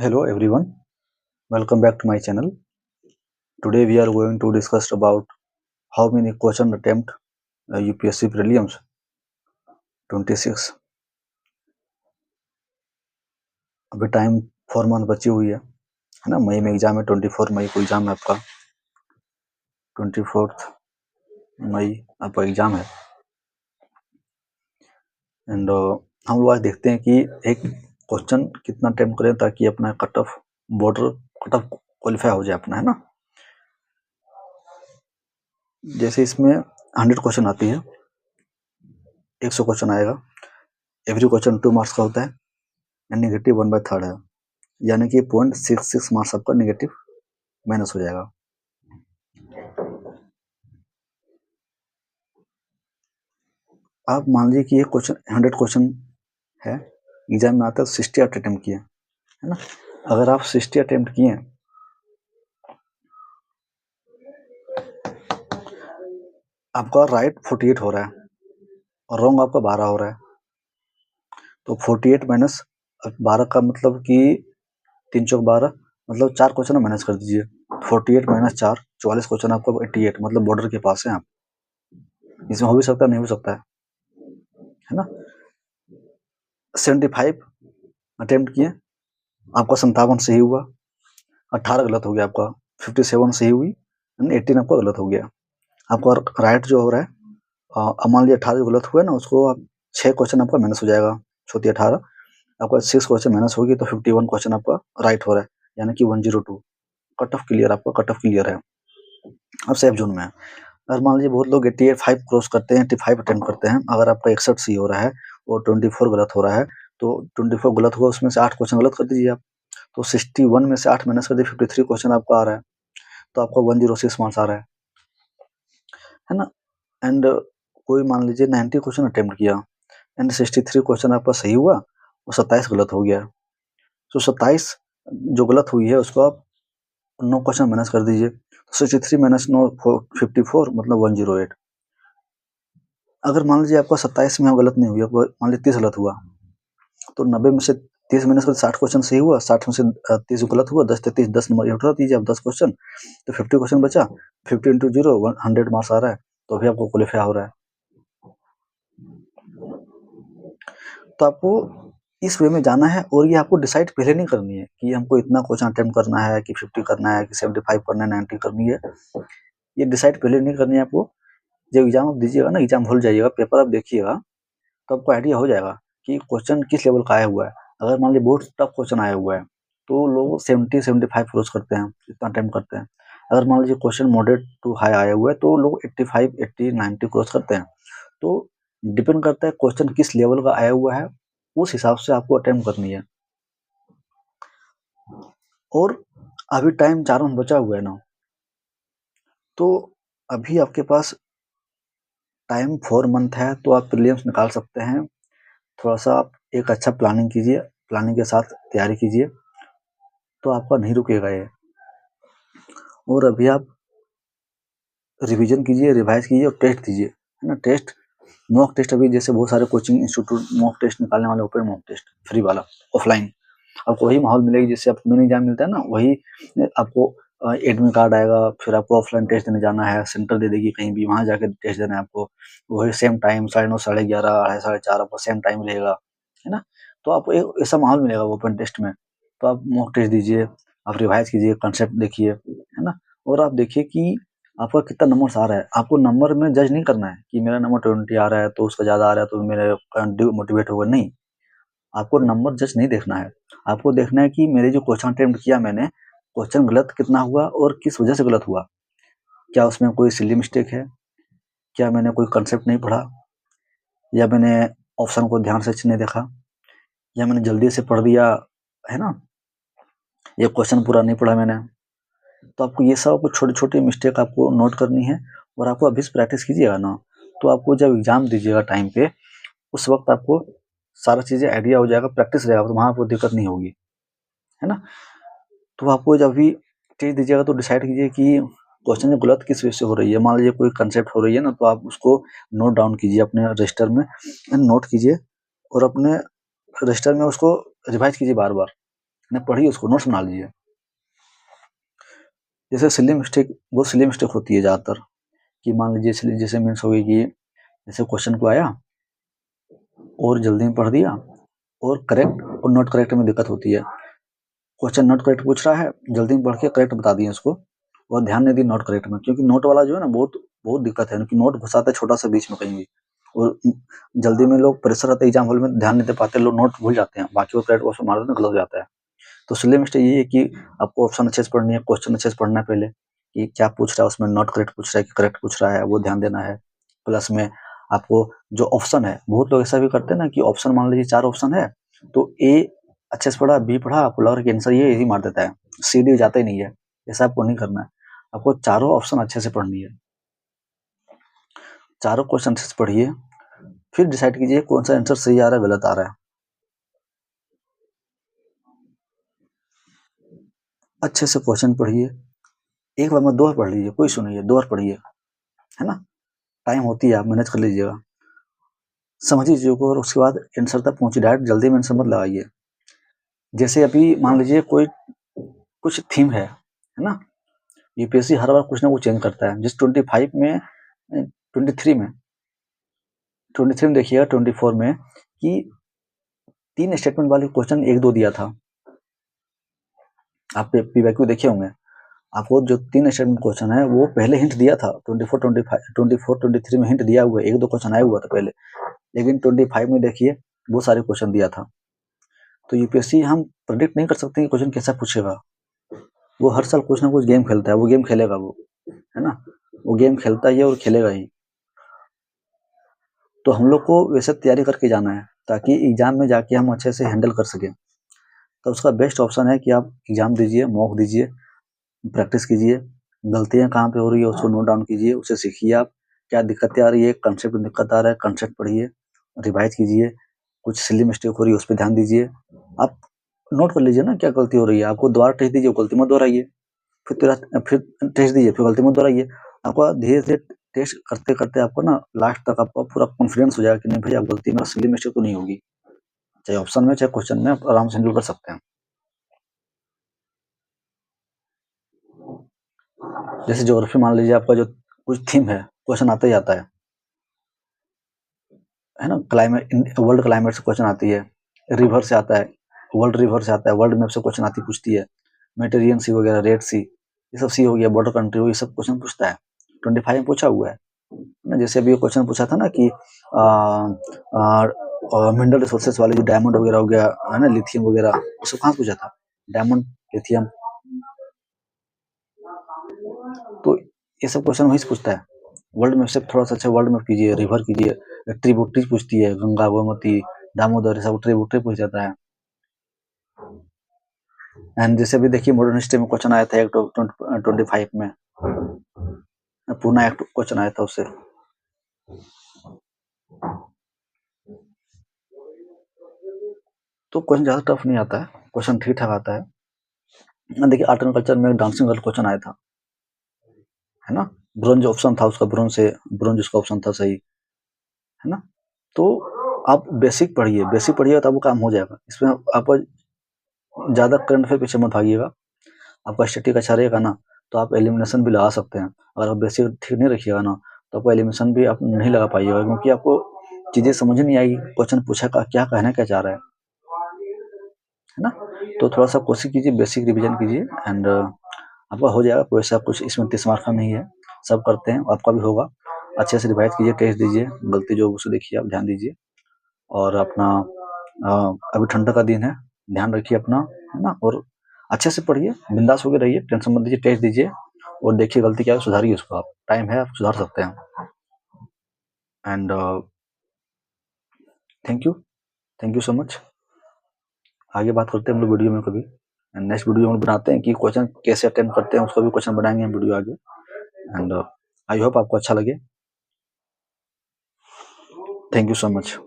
Hello everyone, welcome back to my channel. Today we are going to discuss about how many question attempt UPSC prelims 26. अभी time 4 month बची हुई है ना। मई में exam है, 24 मई को एग्जाम है आपका। 24 मई आपका एग्जाम है एंड हम लोग आज देखते हैं कि एक क्वेश्चन कितना अटेम्प्ट करें ताकि अपना कट ऑफ क्वालिफाई हो जाए अपना, है ना। जैसे इसमें 100 क्वेश्चन आती है, 100 क्वेश्चन आएगा, एवरी क्वेश्चन 2 मार्क्स का होता है एंड नेगेटिव 1/3 है, यानी कि 0.66 मार्क्स आपका नेगेटिव माइनस हो जाएगा। आप मान लीजिए कि ये क्वेश्चन 100 क्वेश्चन है, एग्जाम में आता है 60 अटेम्प्ट किए, है ना। अगर आप 60 अटेम्प्ट किए, आपका राइट 48 हो रहा है और रॉन्ग आपका 12 हो रहा है, तो 48 माइनस 12 का मतलब कि 3 चौक 12, मतलब 4 क्वेश्चन माइनस कर दीजिए। 48 माइनस 4 44 क्वेश्चन आपका 88, मतलब बॉर्डर के पास है आप। इसमें हो भी सकता है, नहीं हो सकता है ना। 75 अटेम्प्ट किए, आपका 57 सही हुआ, 18 गलत हो गया आपका, 57 सही हुई, 18 आपका गलत हो गया। आपका राइट जो हो रहा है, मान लीजिए 18 जो गलत हुआ ना, उसको आप 6 क्वेश्चन आपका माइनस हो जाएगा, 18 आपका 6 क्वेश्चन माइनस होगी तो 51 क्वेश्चन आपका राइट हो रहा है, यानी कि 102 कट ऑफ क्लियर, आपका कट ऑफ क्लियर है, अब सेफ जोन में है। अगर मान लीजिए बहुत लोग 85 क्रॉस करते हैं, 85 अटेम्प्ट करते हैं, अगर आपका 61 सही हो रहा है और 24 गलत हो रहा है, तो 24 गलत हुआ उसमें से 8 क्वेश्चन गलत कर दीजिए आप, तो 61 में से 8 माइनस कर दिए, 53 क्वेश्चन आपका आ रहा है, तो आपका 106 मार्क्स आ रहा है ना। एंड कोई मान लीजिए 90 क्वेश्चन अटेम्प्ट किया एंड 63 क्वेश्चन आपका सही हुआ और 27 गलत हो गया, तो 27 जो गलत हुई है उसको आप 9 क्वेश्चन माइनस कर दीजिए, 63 माइनस 9 54, मतलब 108। अगर मान लीजिए आपका 27 में गलत नहीं हुआ, मान लीजिए 30 गलत हुआ, तो 90 में से 30 माइनस कर 60 क्वेश्चन सही हुआ, 60 में से 30 गलत हुआ, 10 30 10 नंबर उठा दीजिए आप 10 क्वेश्चन, तो 50 क्वेश्चन बचा, 50 इंटू 0 100 मार्क्स आ रहा है, तो अभी आपको क्वालिफाई हो रहा है। तो आपको इस वे में जाना है और ये आपको डिसाइड पहले नहीं करनी है कि हमको इतना क्वेश्चन अटेम्प्ट करना है कि 50 करना है कि 75 करना है, 90 करनी है, ये डिसाइड पहले नहीं करनी है आपको। जब एग्जाम आप दीजिएगा ना, एग्जाम भूल जाइएगा, पेपर आप देखिएगा तो आपको आइडिया हो जाएगा कि क्वेश्चन किस लेवल का आया हुआ है। अगर मान लीजिए बहुत टफ क्वेश्चन आया हुआ है तो लोग 70-75 क्रॉस करते हैं, इतना अटेम्प्ट करते हैं। अगर मान लीजिए क्वेश्चन मॉडरेट टू हाई आया हुआ है तो लोग 85 80 90 क्रॉस करते हैं। तो डिपेंड करता है क्वेश्चन किस लेवल का आया हुआ है, उस हिसाब से आपको अटेम्प्ट करनी है। और अभी टाइम 4 मंथ बचा हुआ है ना, तो अभी आपके पास टाइम 4 मंथ है, तो आप प्रीलिम्स निकाल सकते हैं। थोड़ा सा आप एक अच्छा प्लानिंग कीजिए, प्लानिंग के साथ तैयारी कीजिए, तो आपका नहीं रुकेगा ये। और अभी आप रिवीजन कीजिए, रिवाइज कीजिए और टेस्ट दीजिए, है ना। टेस्ट, मॉक टेस्ट, अभी जैसे बहुत सारे कोचिंग इंस्टीट्यूट मॉक टेस्ट निकालने वाले, ओपन मॉक टेस्ट फ्री वाला ऑफलाइन, आपको वही माहौल मिलेगी जैसे आपको मिनी एग्जाम मिलता है ना, वही आपको एडमिट कार्ड आएगा, फिर आपको ऑफलाइन टेस्ट देने जाना है, सेंटर दे देगी कहीं भी, वहाँ जाकर टेस्ट देना है आपको, वही सेम टाइम 9:30 11:30 2:30 4:30 आपका सेम टाइम रहेगा, है ना। तो आपको एक ऐसा माहौल मिलेगा ओपन टेस्ट में, तो आप मॉक टेस्ट दीजिए, आप रिवाइज कीजिए, कंसेप्ट देखिए, है ना। और आप देखिए कि आपका कितना नंबर्स आ रहा है। आपको नंबर में जज नहीं करना है कि मेरा नंबर 20 आ रहा है तो उसका ज़्यादा आ रहा है तो मेरा मोटिवेट होगा, नहीं। आपको नंबर जस्ट नहीं देखना है, आपको देखना है कि मेरे जो क्वेश्चन अटेम्प्ट किया मैंने, क्वेश्चन गलत कितना हुआ और किस वजह से गलत हुआ। क्या उसमें कोई सिली मिस्टेक है, क्या मैंने कोई कंसेप्ट नहीं पढ़ा, या मैंने ऑप्शन को ध्यान से अच्छे नहीं देखा, या मैंने जल्दी से पढ़ दिया, है ना, ये क्वेश्चन पूरा नहीं पढ़ा मैंने। तो आपको ये सब छोटी छोटी मिस्टेक आपको नोट करनी है, और आपको अभी से प्रैक्टिस कीजिएगा ना, तो आपको जब एग्जाम दीजिएगा टाइम पे, उस वक्त आपको सारा चीज़ें आइडिया हो जाएगा, प्रैक्टिस रहेगा, तो वहाँ आपको दिक्कत नहीं होगी, है ना। तो आपको जब भी टेस्ट दीजिएगा तो डिसाइड कीजिए कि क्वेश्चन जो गलत किस वजह से हो रही है। मान लीजिए कोई कंसेप्ट हो रही है ना, तो आप उसको नोट डाउन कीजिए अपने रजिस्टर में, नोट कीजिए और अपने रजिस्टर में उसको रिवाइज कीजिए बार बार, पढ़िए उसको, नोट्स बना लीजिए। जैसे सिली मिस्टेक, वो सिली मिस्टेक होती है ज़्यादातर कि मान लीजिए जैसे मीन्स हो गई कि जैसे क्वेश्चन को आया और जल्दी में पढ़ दिया और करेक्ट और नॉट करेक्ट में दिक्कत होती है। क्वेश्चन नॉट करेक्ट पूछ रहा है, जल्दी में पढ़ के करेक्ट बता दिए उसको और ध्यान नहीं दी नॉट करेक्ट में, क्योंकि नोट वाला जो है ना बहुत दिक्कत है कि नोट घुसाता है छोटा सा बीच में कहीं भी, और जल्दी में लोग प्रेशर रहता है एग्जाम हॉल में, ध्यान नहीं दे पाते, लोग नोट भूल जाते हैं, बाकी वो करेक्ट ऑप्शन मार देते हैं, गलत हो जाता है। तो सिली मिस्टेक यही है कि आपको ऑप्शन अच्छे से पढ़नी है, क्वेश्चन अच्छे से पढ़ना है पहले कि क्या पूछ रहा है उसमें, नॉट करेक्ट पूछ रहा है कि करेक्ट पूछ रहा है, वो ध्यान देना है। प्लस में आपको जो ऑप्शन है, बहुत लोग ऐसा भी करते हैं ना कि ऑप्शन मान लीजिए 4 ऑप्शन है तो ए अच्छे से पढ़ा, बी पढ़ा, आपको लग रहा है कि आंसर ये यही मार देता है, सी डी जाता ही नहीं है। ऐसा आपको नहीं करना है, आपको चारों ऑप्शन अच्छे से पढ़नी है, चारों क्वेश्चन अच्छे से पढ़िए, फिर डिसाइड कीजिए कौन सा आंसर सही आ रहा है गलत आ रहा है। अच्छे से क्वेश्चन पढ़िए, एक बार में 2 बार पढ़ लीजिए, कोई इशू नहीं है, 2 बार पढ़िए, है ना, टाइम होती है, आप मैनेज कर लीजिएगा, समझिए चीज़ों को और उसके बाद आंसर तक पहुंचिए, डायरेक्ट जल्दी में आंसर मत लगाइए। जैसे अभी मान लीजिए कोई कुछ थीम है ना, यूपीएससी हर बार कुछ ना कुछ चेंज करता है, जिस 25 में 23 में देखिएगा 24 में कि 3 स्टेटमेंट वाले क्वेश्चन 1-2 दिया था, आप पीवाईक्यू देखे होंगे, आपको जो 3 स्टेटमेंट क्वेश्चन है वो पहले हिंट दिया था, 24 23 में हिंट दिया हुआ है, 1-2 क्वेश्चन आया हुआ था पहले, लेकिन 25 में देखिए वो सारे क्वेश्चन दिया था। तो यूपीएससी हम प्रेडिक्ट नहीं कर सकते कि क्वेश्चन कैसा पूछेगा, वो हर साल कुछ ना कुछ गेम खेलता है, वो गेम खेलेगा वो, है ना, वो गेम खेलता ही है और खेलेगा ही। तो हम लोग को वैसे तैयारी करके जाना है ताकि एग्जाम में जाके हम अच्छे से हैंडल कर सकें। तो उसका बेस्ट ऑप्शन है कि आप एग्जाम दीजिए, मॉक दीजिए, प्रैक्टिस कीजिए, गलतियाँ कहाँ पे हो रही है उसको नोट डाउन कीजिए, उसे सीखिए आप, क्या दिक्कतें आ रही है, कंसेप्ट में दिक्कत आ रहा है, कंसेप्ट पढ़िए, रिवाइज कीजिए, कुछ सिली मिस्टेक हो रही है उस पे ध्यान दीजिए, आप नोट कर लीजिए ना क्या गलती हो रही है, आपको दोबारा टेस्ट दीजिए, गलती मत दोहराइए, फिर टेस्ट दीजिए, फिर गलती मत दोहराइए, आपका धीरे-धीरे टेस्ट करते-करते आपको ना लास्ट तक आपका पूरा कॉन्फिडेंस हो जाएगा कि नहीं भई अब गलती मेरा सिली मिस्टेक तो नहीं होगी, चाहे ऑप्शन में चाहे क्वेश्चन में आप आराम से हैंडल कर सकते हैं। जैसे ज्योग्राफी मान लीजिए आपका जो कुछ थीम है, क्वेश्चन आता ही आता है ना, क्लाइमेट वर्ल्ड क्लाइमेट से क्वेश्चन आती है, रिवर से आता है, वर्ल्ड रिवर से आता है, वर्ल्ड मैप से क्वेश्चन आती पूछती है, मेडिटेरियन सी वगैरह, रेड सी, ये सब सी हो गया, बॉर्डर कंट्री हो, ये सब क्वेश्चन पूछता है, 25 में पूछा हुआ है ना। जैसे अभी क्वेश्चन पूछा था ना कि मिनरल रिसोर्सेज वाले जो डायमंड वगैरह हो गया है ना, लिथियम वगैरह, ये सब कहाँ पूछा था, डायमंड, लिथियम, तो ये सब क्वेश्चन वहीं से पूछता है। वर्ल्ड मैप से थोड़ा सा अच्छा वर्ल्ड मैप कीजिए, रिवर कीजिए, ट्रिब्यूटरीज पूछती है, गंगा, गोमती, दामोदर, सब ट्रिब्यूटरी पूछ जाता है। एंड जैसे अभी देखिए मॉडर्न हिस्ट्री में क्वेश्चन आया था एक 25 में, पूना एक्ट क्वेश्चन आया था उससे। तो क्वेश्चन ज्यादा टफ नहीं आता है, क्वेश्चन ठीक ठाक आता है। देखिए आर्ट एंड कल्चर में डांसिंग गर्ल क्वेश्चन आया था, है ना, ब्रोंज ऑप्शन था उसका, ब्रोंज उसका ऑप्शन था सही, है ना। तो आप बेसिक पढ़िए तो आपको काम हो जाएगा, इसमें आप ज्यादा करंट अफेयर पीछे मत भागिएगा, आपका स्टैटिक अच्छा रहेगा ना तो आप एलिमिनेशन भी लगा सकते हैं। अगर आप बेसिक ठीक नहीं रखिएगा ना तो आपको एलिमिनेशन भी आप नहीं लगा पाइएगा, क्योंकि आपको चीजें समझ नहीं आएगी, क्वेश्चन पूछा का क्या कहना क्या चाह रहा है ना। तो थोड़ा सा कोशिश कीजिए, बेसिक रिवीजन कीजिए एंड आपका हो जाएगा, कोई सा कुछ इसमें 30 मार्क का नहीं है, सब करते हैं, आपका भी होगा। अच्छे से रिवाइज कीजिए, टेस्ट दीजिए, गलती जो उसे देखिए, आप ध्यान दीजिए और अपना अभी ठंडा का दिन है, ध्यान रखिए अपना, है ना, और अच्छे से पढ़िए, बिंदास होकर रहिए, टेंशन मत लीजिए, टेस्ट दीजिए और देखिए गलती क्या है, सुधारिए उसको, आप टाइम है, आप सुधार सकते हैं। And thank you, thank you so much. आगे बात करते हैं हम लोग वीडियो में कभी, नेक्स्ट वीडियो में बनाते हैं कि क्वेश्चन कैसे अटेम्प्ट करते हैं, उसका भी क्वेश्चन बनाएंगे हम वीडियो आगे। एंड आई होप आपको अच्छा लगे। Thank you so much.